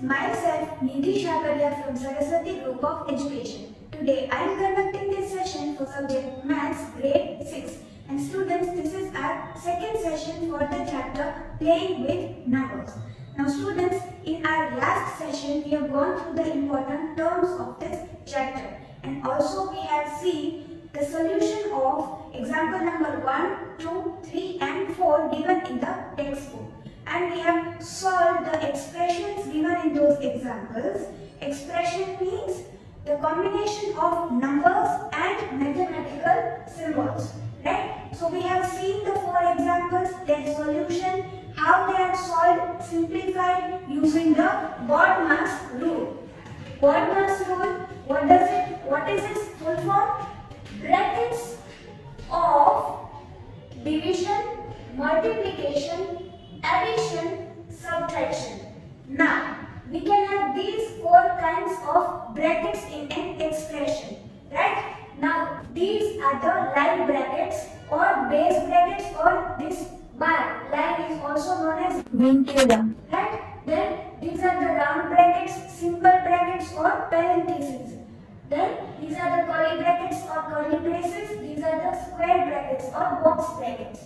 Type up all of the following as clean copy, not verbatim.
myself Nidhi Shakaria from Saraswati Group of Education. Today I am conducting this session for subject Maths Grade 6. And students, this is our second session for the chapter Playing with Numbers. Now students, in our last session we have gone through the important terms of this chapter. And also we have seen the solution of example number 1, 2, 3 and 4 given in the textbook. And we have solved the expressions given in those examples. Expression means the combination of numbers and mathematical symbols. Right? So we have seen the 4 examples, their solution, how they are solved, simplified using the BODMAS rule. BODMAS rule, what is its full form? Brackets of division, multiplication, addition, subtraction. Now, we can have these 4 kinds of brackets in an expression, right? Now, these are the line brackets or base brackets, or this bar line is also known as vinculum, right? Then these are the round brackets, simple brackets or parentheses. Then these are the curly brackets or curly braces. These are the square brackets or box brackets.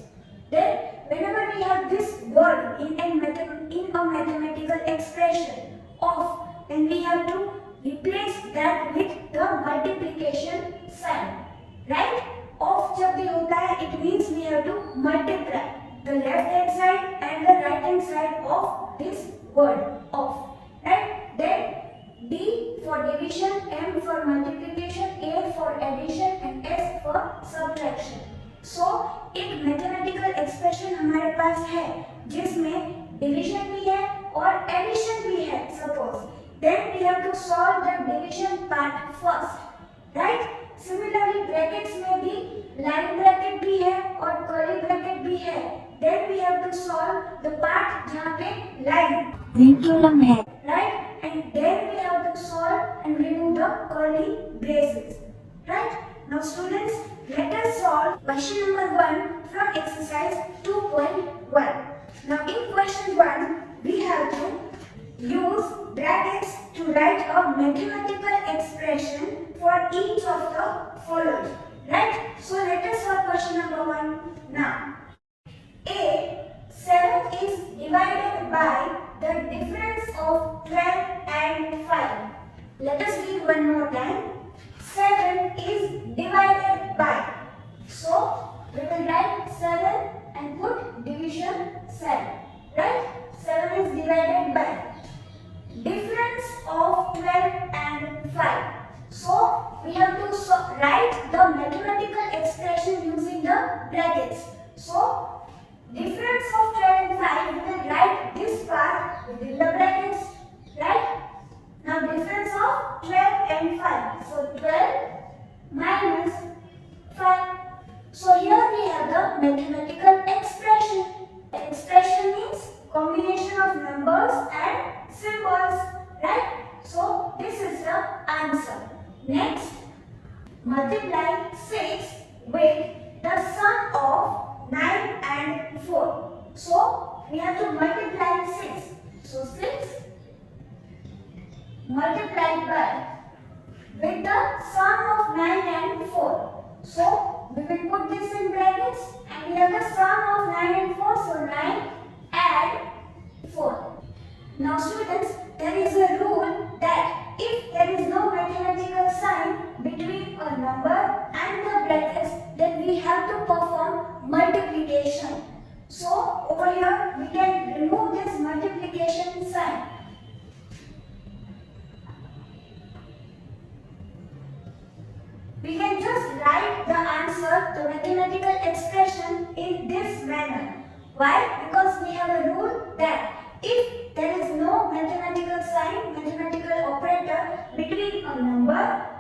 Then whenever we have this word in a mathematical expression of, then we have to replace that with the multiplication sign, right? Of जब भी होता है, it means we have to multiply the left hand side and the right hand side of this word of, right? Then D for division, M for multiplication, A for addition and S for subtraction. So एक mathematical expression हमारे पास है जिसमें division भी है और addition भी है, suppose then we have to solve the division part first, right? Similarly brackets में भी line bracket भी है और curly bracket भी है, then we have to solve the part जहाँ पे line vinculum है, right? And then we have to solve and remove the curly braces, right? Now students, let us solve question number 1 from exercise 2.1. Now in question 1, we have to use brackets to write a mathematical expression for each of the following, right? So let us solve question number 1 now. A, 7 is divided by the difference of 12 and 5. Let us read one more time. 7 is divided by. So we will write 7 and put division 7, right? 7 is divided by difference of 12 and 5. So we have to write the mathematical expression using the brackets. So difference of 12 and 5, we will write this part within the brackets, right? Now difference of 12 and 5. So 12 minus 5. So here we have the mathematical expression. Expression means combination of numbers and symbols, right? So this is the answer. Next, multiply 6 with the sum of 9 and 4. So we have to multiply 6. So 6 multiplied by with the sum of 9 and 4. So we will put this in brackets and we have the sum of 9 and 4. So 9 add 4. Now students, there is a rule that if there is no mathematical sign between a number and the brackets, then we have to perform multiplication. So over here we can remove this multiplication sign. We can just write the answer, the mathematical expression in this manner. Why? Because we have a rule that if there is no mathematical sign, mathematical operator between a number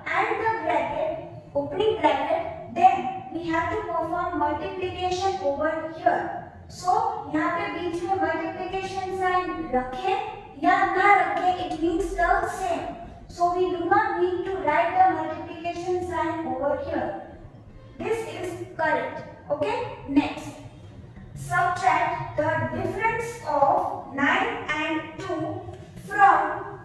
and the bracket, opening bracket, then we have to perform multiplication over here. So यहाँ पे बीच में multiplication sign रखें या ना रखें, it means the same. So we do not need to write the multiplication sign over here. This is correct. Okay. Next, subtract the difference of 9 and 2 from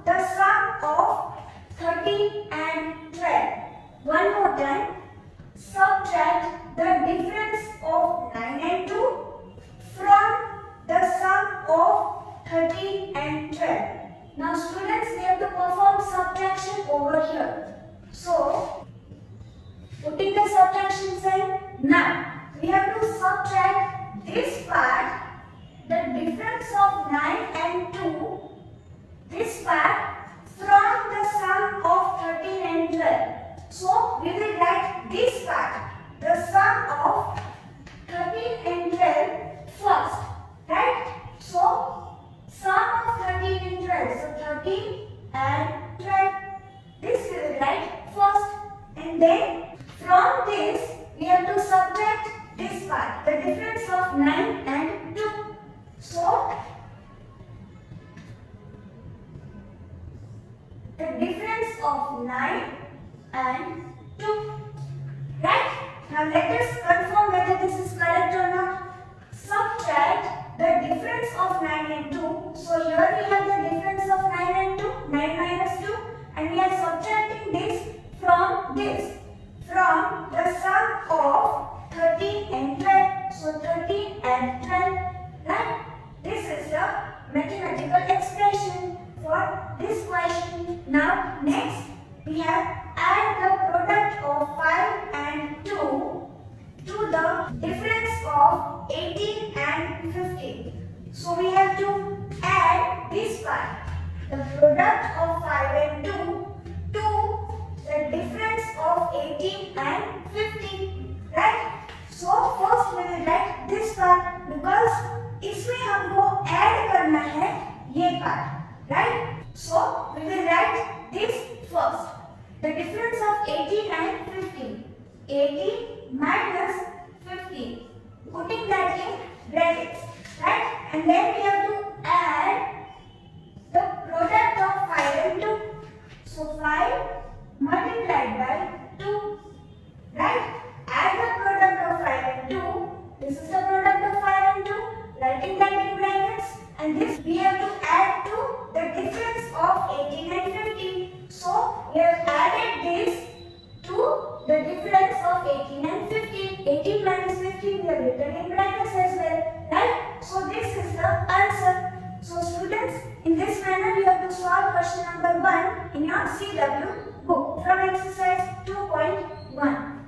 12. Now students, we have to perform subtraction over here. So, putting the subtraction sign, now we have to subtract this part, the difference of 9 and 2, this part from the sum of 13 and 12. So, we will write this part, the sum of 13 and 12 first, right? So, sum of 13 and 12, so 13 and 12, this we will write first, and then from this we have to subtract this part, the difference of 9 and 2. So, the difference of 9 and 2. Right? Now let us confirm whether this is correct or not. Subtract the difference of 9 and 2. So here we have the difference of 9 and 2, 9 minus 2, and we are subtracting this, from the sum of 13 and 12. So 13 and 12. Right? This is the mathematical expression for this question. Now next we have add the product of 5 and 2 to the difference of 18 and 15. So we have to add this part, the product of 5 and 2 to the difference of 18 and 15. Right? So first we will write this part, because इसमें हमको add करना है ये part. Right? So we will write this first. The difference of 18 and 15. 18 minus 15. Putting that in brackets. Right? And then we have to add the product of 5 and 2. So 5 multiplied by 2. Right? Add the product of 5 and 2. This is the product of 5 and 2. Writing that in brackets. And this we have to add to the difference of 18 and 15. So we have added this to the difference of 18 and 15. 18 minus 15 we have written in brackets as well. Right? So this is the answer. So students, in this manner you have to solve question number 1 in your CW book from exercise 2.1.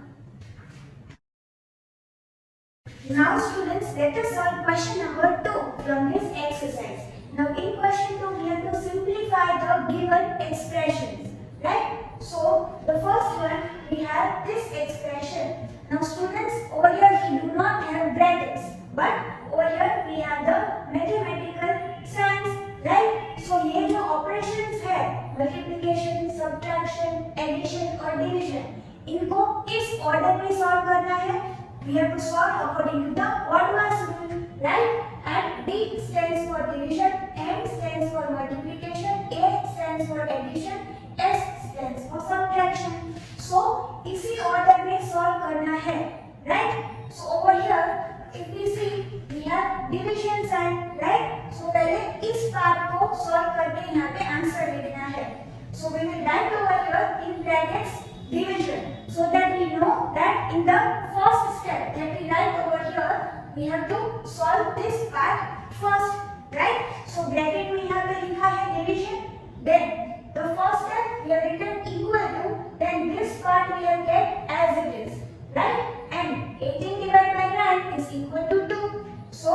Now students, let us solve question number 2 from this exercise. Now in question 2 we have to simplify the given expressions. Right? So the first one we have this expression. Now students, over here we do not have brackets, but over here we have the mathematical signs. Right? So ये जो operations है, multiplication, subtraction, addition और division, इनको किस order में solve करना है? We have to solve according to the odd mass rule, right? And D stands for division, M stands for multiplication, A stands for addition, S stands for subtraction. So, इसी order में solve करना है, right? So over here, if we see, we have division sign, right? So पहले इस part को solve करके यहाँ पे answer लिखना है. So we will write over here in brackets division, so that we know that in the first step that we write over here, we have to solve this part first, right? So bracket में यहाँ पे लिखा है division, then the first step we have written equal to, then this part we have kept as it is, right? And 18 divided by 9 is equal to 2. So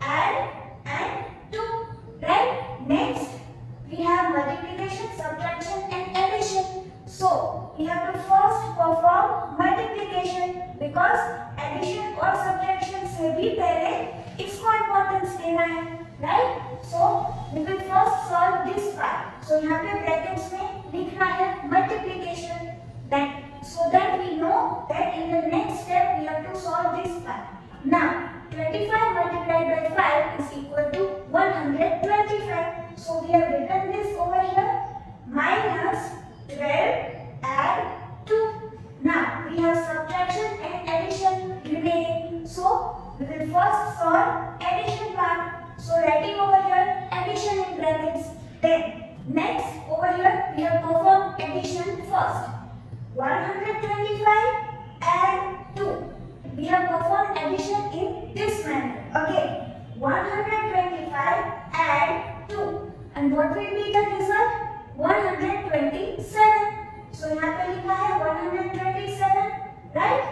add and 2, right? Next we have multiplication, subtraction and addition. So we have to first perform multiplication, because addition और subtraction से भी पहले इसको importance देना है, right? So we will first solve this part. So यहाँ पे brackets में लिखना है multiplication, that so that we know that in the next step we have to solve this part. Now 25 multiplied by 5 is equal to 125. So we have written this over here, minus 12 and 2. Now we have subtraction and addition remaining. So we will first solve addition part. So writing over here addition in brackets. Then next over here we have performed addition first. 125 and 2. We have performed addition in this manner. Okay. 125 and 2. And and what will be the result? 127. So यहाँ पे लिखा है 127, right?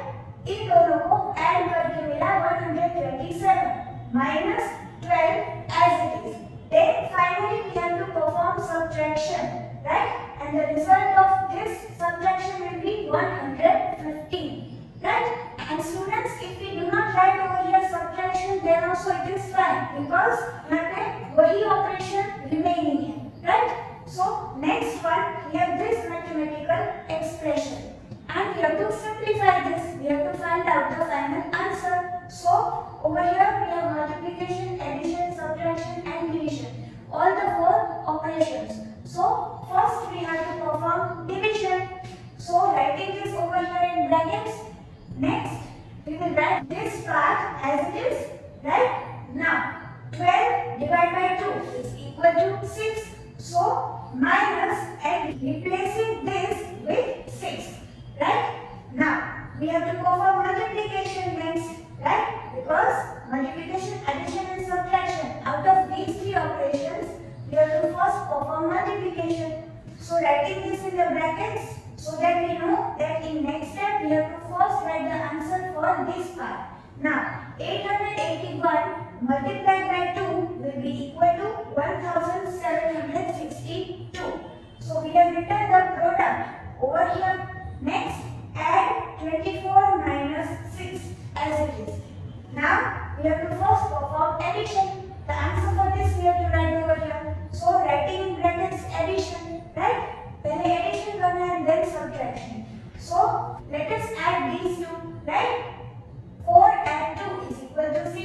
इन दोनों को add करके मिला 127 minus 12 as it is. Then finally we have to perform subtraction, right? And the result of this subtraction will be 115, right? And students, if we do not write over here subtraction, then also it is fine because यहाँ पे वही operation remaining है, right? So next one, we have this mathematical expression, and we have to simplify this. We have to find out the final answer. So over here we have multiplication, addition, subtraction, and division. All the four operations. So first we have to perform division. So writing this over here in brackets. Next we will write this part as it is. Right now, 12 divided by 2 is equal to 6. So minus and replacing this with 6. Right now we have to perform multiplication next. Right? Because multiplication, addition, and subtraction. Out of these three operations, we have to first perform multiplication. So writing this in the brackets so that we know that in next step we have to first write the answer for this part. Now 881 multiplied by 2 will be equal to 1762. So we have written the product over here. Next, add 24 minus 6 as it is. Now we have to first perform addition. The answer for this we have to write over here. So writing in brackets addition, right? पहले addition करना है then subtraction. So let us add these two, right? 4 add 2 is equal to 6.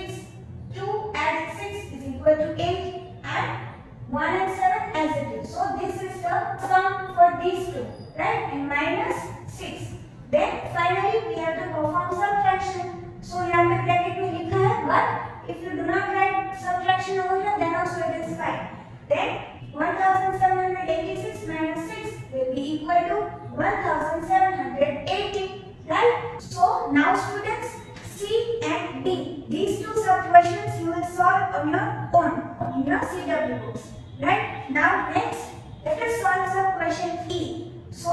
2 add 6 is equal to 8, and 1 and 7 as it is. So this is the sum for these two, right? And minus 6. Then finally we have to perform subtraction. So यहाँ पे bracket में लिखा है, but if you do not write subtraction over here, then also it is fine. Then 1786 minus 6 will be equal to 1780, right? So now students, C and D, these two sub-questions you will solve on your own in your CW books, right? Now next, let us solve sub-question E. So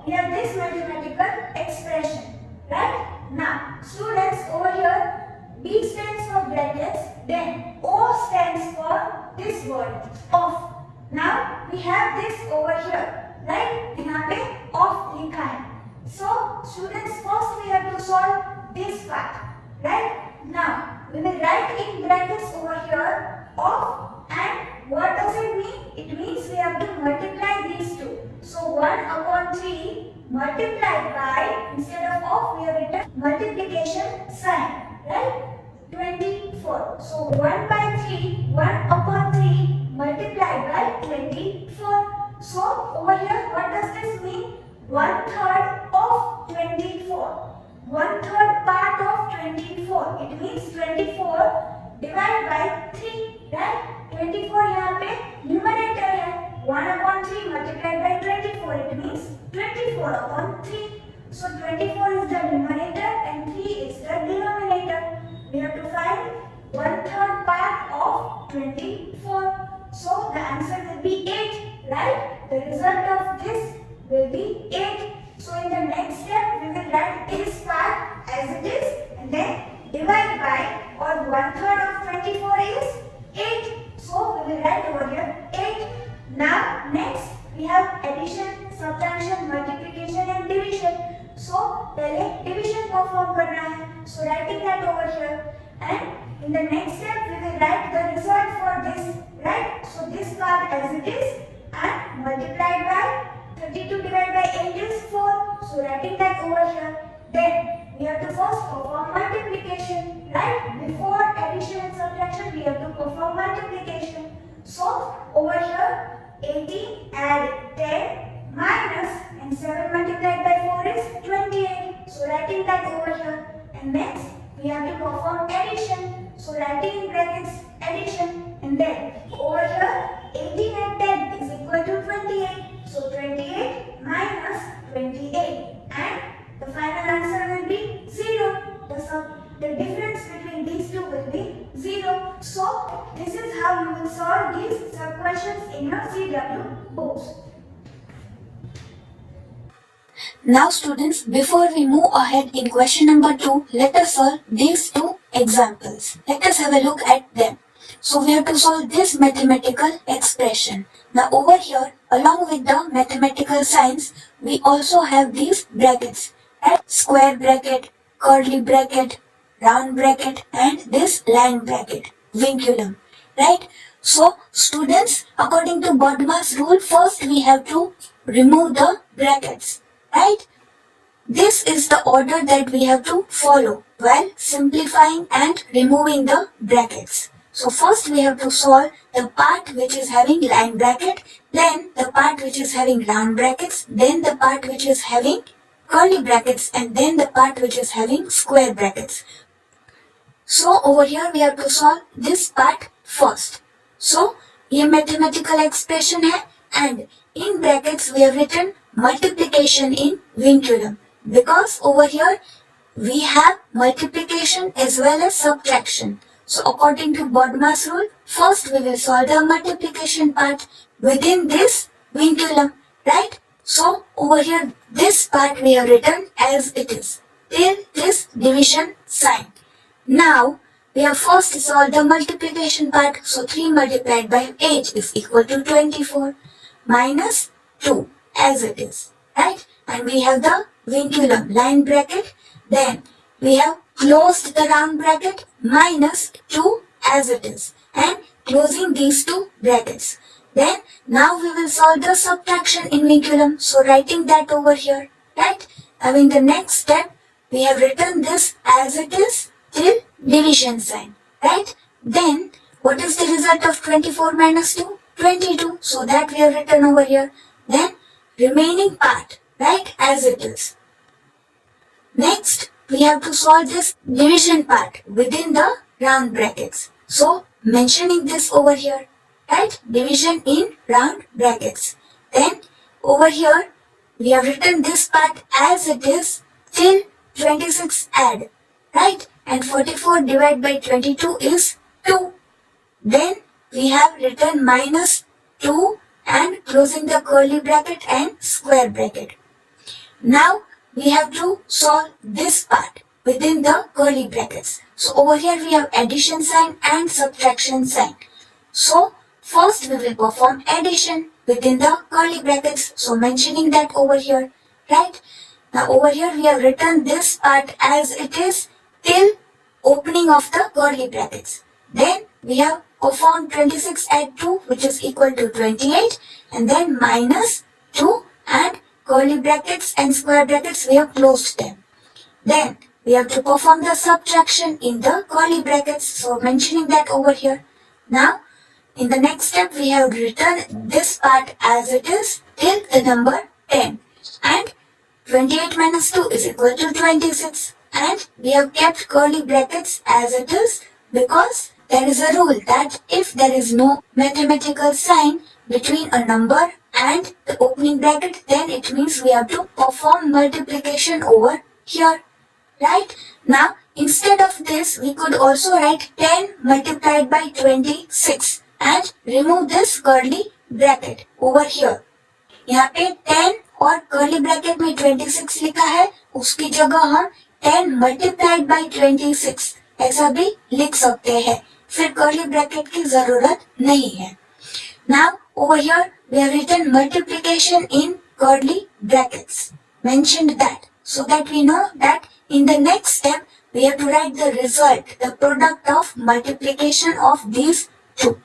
we have this mathematical expression, right? Now students, over here B stands for brackets, then O stands for this word off. Now we have this over here, right? यहाँ पे off लिखा है. So students, first we have to solve this part, right? Now we will write in brackets over here off, and what does it mean? It means we have to multiply these two. So 1 upon 3 multiplied by, instead of off we have written multiplication sign, right? 24. So 1 by 3, 1 upon 3 multiplied by 24. So over here what does this mean? 1/3 of 24. 1/3 part of 24. It means 24 divided by 3, right? 24 यहाँ पे numerator है. 1 upon 3 multiplied by 24. It means 24 upon 3. So 24 is the numerator and 3 is the denominator. We have to find 1/3 part of 24. So the answer will be 8, right? The result of this will be 8. So in the next step we will write this part as it is and then divide by, or 1/3 of 24 is 8. So we will write over here 8. Now next we have addition, subtraction, multiplication and division. So पहले division perform करना है. So writing that over here, and in the next step we will write the result for this, right? So this part as it is, and multiplied by 32 divided by 8 is 4. So writing that over here. Then we have to first perform multiplication, right? Before addition and subtraction we have to perform multiplication. So over here 18 add 10 minus, and 7 multiplied by 4 is 28. So writing that over here. And next we have to perform addition. So writing in brackets addition, and then over here 18 and 10 is equal to 28. So 28 minus 28, and the final answer will be 0. The difference between these two will be 0. So this is how you will solve these questions in your CW books. Now students, before we move ahead in question number 2, let us solve these two examples. Let us have a look at them. So we have to solve this mathematical expression. Now over here, along with the mathematical signs, we also have these brackets. Right? Square bracket, curly bracket, round bracket and this line bracket, vinculum. Right? So students, according to Bodmer's rule, first we have to remove the brackets. Right? This is the order that we have to follow while simplifying and removing the brackets. So first we have to solve the part which is having line bracket, then the part which is having round brackets, then the part which is having curly brackets and then the part which is having square brackets. So over here we have to solve this part first. So ये mathematical expression है and in brackets we have written multiplication in vinculum because over here we have multiplication as well as subtraction. So according to Bodmer's rule, first we will solve the multiplication part within this vinculum, right? So over here this part we have written as it is till this division sign. Now we have first solved the multiplication part. So 3 multiplied by 8 is equal to 24 minus 2 as it is, right? And we have the vinculum line bracket. Then we have closed the round bracket minus 2 as it is and closing these two brackets. Then now we will solve the subtraction in vinculum. So writing that over here, right? Now in the next step we have written this as it is till division sign, right? Then what is the result of 24 minus 2? 22. So that we have written over here. Then remaining part, right, as it is. Next we have to solve this division part within the round brackets. So mentioning this over here, right, division in round brackets. Then over here we have written this part as it is till 26 add, right? And 44 divided by 22 is 2. Then we have written minus 2 and closing the curly bracket and square bracket. Now we have to solve this part within the curly brackets. So over here we have addition sign and subtraction sign. So first we will perform addition within the curly brackets. So mentioning that over here, right? Now over here we have written this part as it is till opening of the curly brackets. Then we have performed 26 add 2 which is equal to 28 and then minus 2 and curly brackets and square brackets we have closed them. Then we have to perform the subtraction in the curly brackets. So mentioning that over here. Now in the next step we have written this part as it is till the number 10 and 28 minus 2 is equal to 26 and we have kept curly brackets as it is because there is a rule that if there is no mathematical sign between a number and the opening bracket, then it means we have to perform multiplication over here, right? Now instead of this we could also write 10 multiplied by 26 and remove this curly bracket over here. यहाँ पे 10 और curly bracket में 26 लिखा है, उसकी जगह हम 10 multiplied by 26 ऐसा भी लिख सकते हैं, फिर कर्ली ब्रैकेट की जरूरत नहीं है. Now over here we have written multiplication in curly brackets, mentioned that, so that we know that in the next step we have to write the result, the product of multiplication of these two.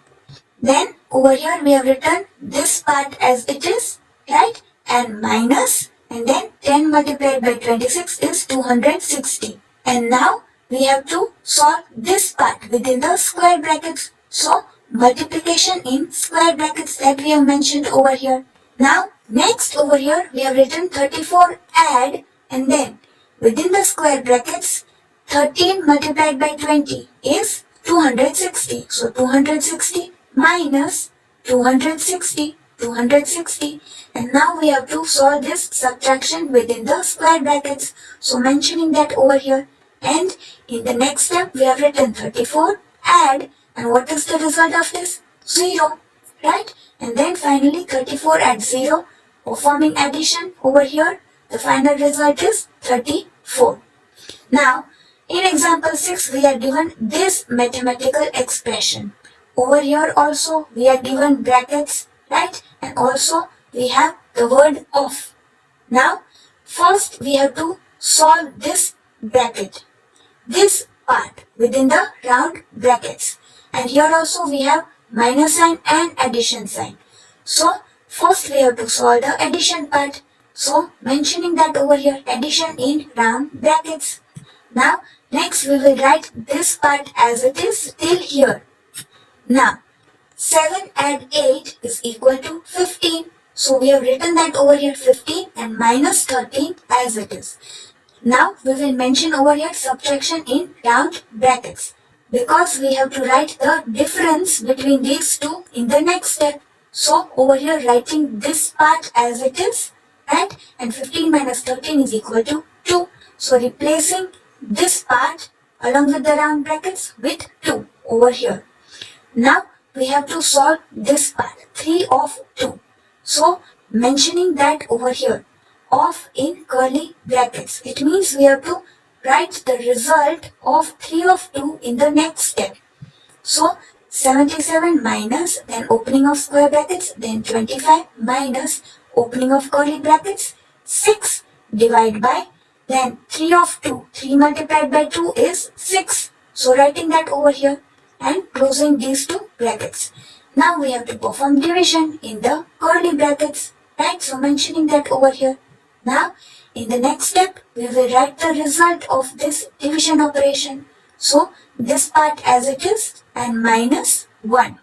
Then over here we have written this part as it is, right, and minus, and then 10 multiplied by 26 is 260. And now we have to solve this part within the square brackets. So multiplication in square brackets that we have mentioned over here. Now next over here we have written 34 add, and then within the square brackets 13 multiplied by 20 is 260. So 260 minus 260, 260, and now we have to solve this subtraction within the square brackets. So mentioning that over here, and in the next step we have written 34 add, and what is the result of this? 0, right? And then finally 34 at 0, performing addition over here, the final result is 34. Now, in example 6, we are given this mathematical expression. Over here also we are given brackets, right? And also we have the word of. Now, first we have to solve this bracket, this part within the round brackets. And here also we have minus sign and addition sign. So, first we have to solve the addition part. So, mentioning that over here, addition in round brackets. Now, next we will write this part as it is till here. Now, 7 add 8 is equal to 15. So, we have written that over here 15 and minus 13 as it is. Now, we will mention over here subtraction in round brackets, because we have to write the difference between these two in the next step. So, over here writing this part as it is, right? And 15 minus 13 is equal to 2. So, replacing this part along with the round brackets with 2 over here. Now we have to solve this part, 3 of 2. So mentioning that over here, of in curly brackets. It means we have to write the result of 3 of 2 in the next step. So 77 minus, then opening of square brackets, then 25 minus opening of curly brackets, 6 divided by, then 3 of 2, 3 multiplied by 2 is 6. So writing that over here and closing these two brackets. Now we have to perform division in the curly brackets, right? So mentioning that over here. Now in the next step, we will write the result of this division operation. So this part as it is and minus 1.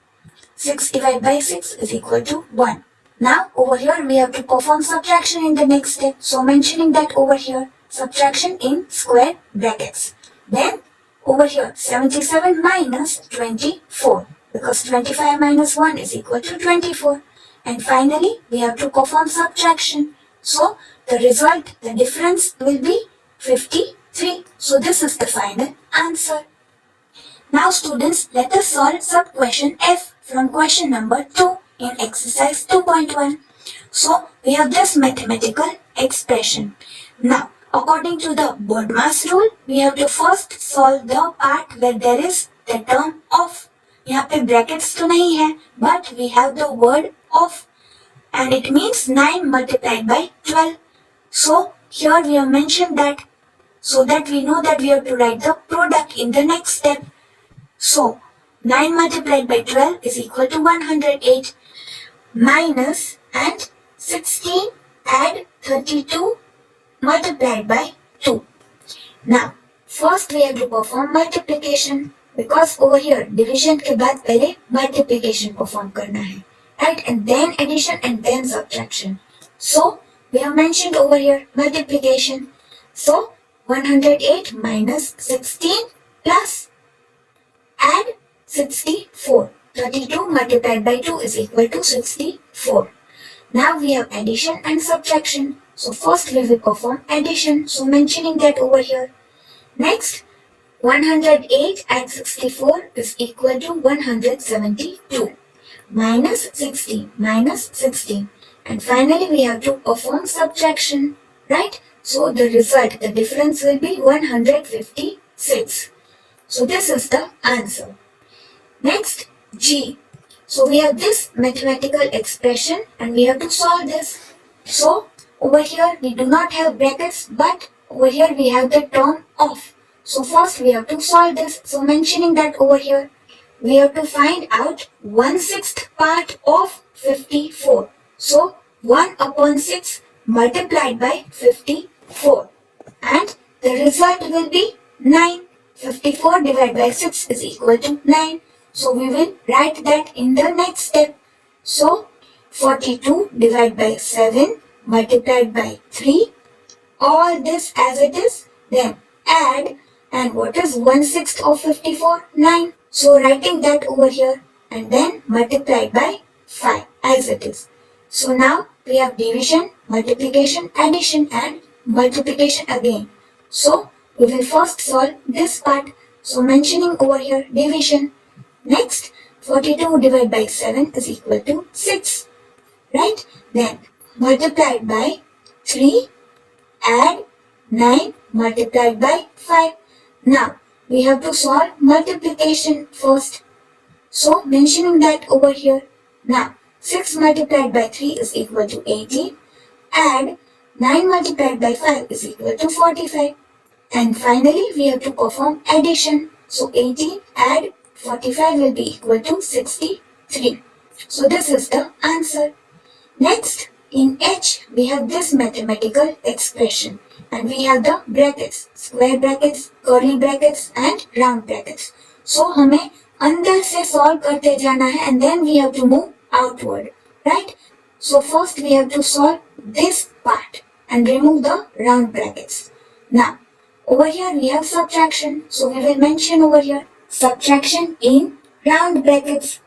6 divided by 6 is equal to 1. Now over here we have to perform subtraction in the next step. So mentioning that over here, subtraction in square brackets. Then over here 77 minus 24, because 25 minus 1 is equal to 24. And finally we have to perform subtraction. So the result, the difference will be 53. So this is the final answer. Now students, let us solve sub question F from question number 2 in exercise 2.1. So we have this mathematical expression. Now according to the BODMAS rule, we have to first solve the part where there is the term of. यहाँ पे brackets तो नहीं है, but we have the word of, and it means 9 multiplied by 12. So here we have mentioned that, so that we know that we have to write the product in the next step. So 9 multiplied by 12 is equal to 108, minus and 16 add 32 multiplied by 2. Now, first we have to perform multiplication, because over here division के बाद पहले multiplication perform करना है, right? And then addition and then subtraction. So we have mentioned over here multiplication. So 108 minus 16 plus add 64. 32 multiplied by 2 is equal to 64. Now we have addition and subtraction. So first we will perform addition. So mentioning that over here. Next, 108 and 64 is equal to 172. Minus 60, minus 16. And finally we have to perform subtraction, right? So the result, the difference will be 156. So this is the answer. Next, G. So we have this mathematical expression and we have to solve this. So over here we do not have brackets, but over here we have the term of. So first we have to solve this. So mentioning that over here, we have to find out 1/6 part of 54. So 1 upon 6 multiplied by 54. And the result will be 9. 54 divided by 6 is equal to 9. So we will write that in the next step. So 42 divided by 7 multiplied by 3. All this as it is. Then add, and what is 1/6 of 54? 9. So writing that over here and then multiplied by 5 as it is. So now we have division, multiplication, addition and multiplication again. So we will first solve this part. So mentioning over here division. Next, 42 divided by 7 is equal to 6. Right? Then multiplied by 3, add 9 multiplied by 5. Now we have to solve multiplication first. So mentioning that over here. Now 6 multiplied by 3 is equal to 18. Add 9 multiplied by 5 is equal to 45. And finally we have to perform addition. So 18 add 45 will be equal to 63. So this is the answer. Next, in H, we have this mathematical expression and we have the brackets, square brackets, curly brackets and round brackets. So हमें अंदर से solve करते जाना है and then we have to move outward, right? So first we have to solve this part and remove the round brackets. Now, over here we have subtraction. So we will mention over here subtraction in round brackets.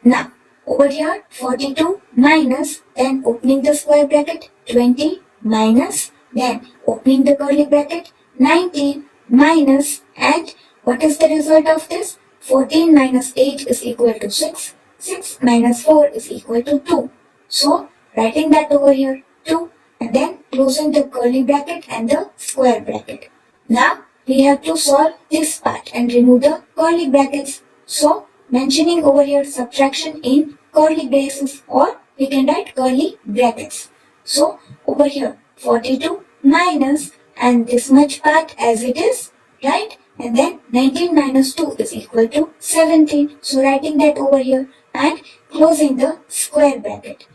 Now, over here 42 minus, then opening the square bracket, 20 minus, then opening the curly bracket, 19 minus, and what is the result of this? 14 minus 8 is equal to 6. 6 minus 4 is equal to 2. So, writing that over here, 2, and then closing the curly bracket and the square bracket. Now, we have to solve this part and remove the curly brackets. So, mentioning over here subtraction in curly braces, or we can write curly brackets. So, over here 42 minus and this much part as it is, right? And then 19 minus 2 is equal to 17. So, writing that over here and closing the square bracket.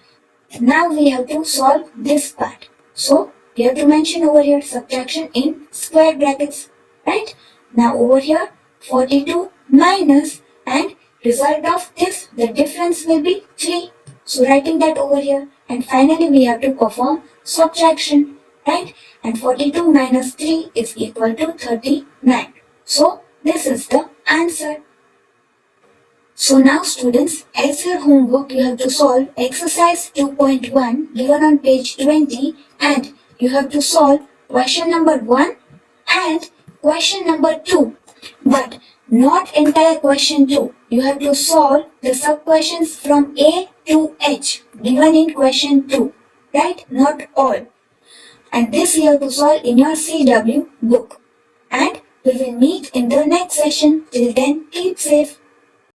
Now we have to solve this part. So, we have to mention over here subtraction in square brackets, right? Now over here 42 minus and result of this, the difference will be 3. So writing that over here and finally we have to perform subtraction, right? And 42 minus 3 is equal to 39. So this is the answer. So now students, as your homework you have to solve exercise 2.1 given on page 20 and you have to solve question number 1 and question number 2. But not entire question 2. You have to solve the sub-questions from A to H given in question 2. Right? Not all. And this you have to solve in your CW book. And we will meet in the next session. Till then, keep safe.